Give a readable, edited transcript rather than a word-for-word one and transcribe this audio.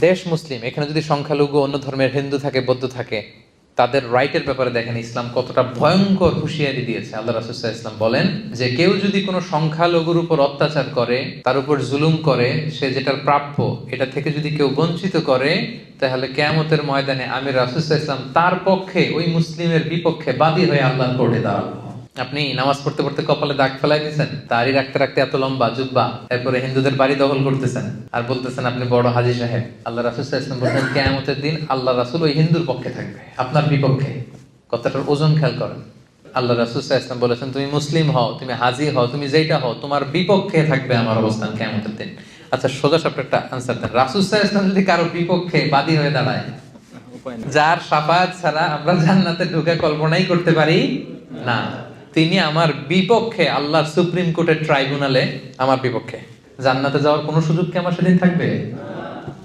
দেশ মুসলিম, এখানে যদি সংখ্যালঘু অন্য ধর্মের হিন্দু থাকে, বৌদ্ধ থাকে, তাদের রাইটের ব্যাপারে দেখেন ইসলাম কতটা ভয়ঙ্কর হুঁশিয়ারি দিয়েছে। আল্লাহ রাসূল সাল্লাল্লাহু আলাইহি ওয়াসাল্লাম বলেন যে কেউ যদি কোনো সংখ্যালঘুর উপর অত্যাচার করে, তার উপর জুলুম করে, সে যেটার প্রাপ্য এটা থেকে যদি কেউ বঞ্চিত করে, তাহলে কিয়ামতের ময়দানে আমি রাসূল সাল্লাল্লাহু আলাইহি ওয়াসাল্লাম তার পক্ষে, ওই মুসলিমের বিপক্ষে বাদী হয়ে আল্লাহর কোর্টে দাঁড়াবো। আপনি নামাজ পড়তে পড়তে কপালে দাগ ফেলাই দিয়েছেন, দাড়ি রাখতে রাখতে এত লম্বা জুব্বা, এরপরে হিন্দুদের বাড়ি দখল করতেছেন আর বলতেছেন আপনি বড় হাজী সাহেব। আল্লাহ রাসূল সাল্লাল্লাহু আলাইহি ওয়াসাল্লাম বলেন কিয়ামতের দিন আল্লাহ রাসূল ওই হিন্দুর পক্ষে থাকবে, আপনার বিপক্ষে। কথাটার ওজন খেয়াল করেন। আল্লাহ রাসূল সাল্লাল্লাহু আলাইহি ওয়াসাল্লাম বলেছেন তুমি মুসলিম হও, তুমি হাজী হও, তুমি যেটা হও, তোমার বিপক্ষে থাকবে আমার অবস্থান কিয়ামতের দিন। আচ্ছা, সোজা সাপটা একটা আনসার দেন। রাসূল সাল্লাল্লাহু আলাইহি ওয়াসাল্লাম যদি কারো বিপক্ষে বাদী হয়ে দাঁড়ায়, যার শাফাআত ছাড়া আমরা জান্নাতে ঢুকে কল্পনাই করতে পারি না, তিনি আমার বিপক্ষে আল্লাহর সুপ্রিম কোর্টের ট্রাইব্যুনালে আমার বিপক্ষে, জান্নাতে যাওয়ার কোনো সুযোগ কি আমার সেদিন থাকবে?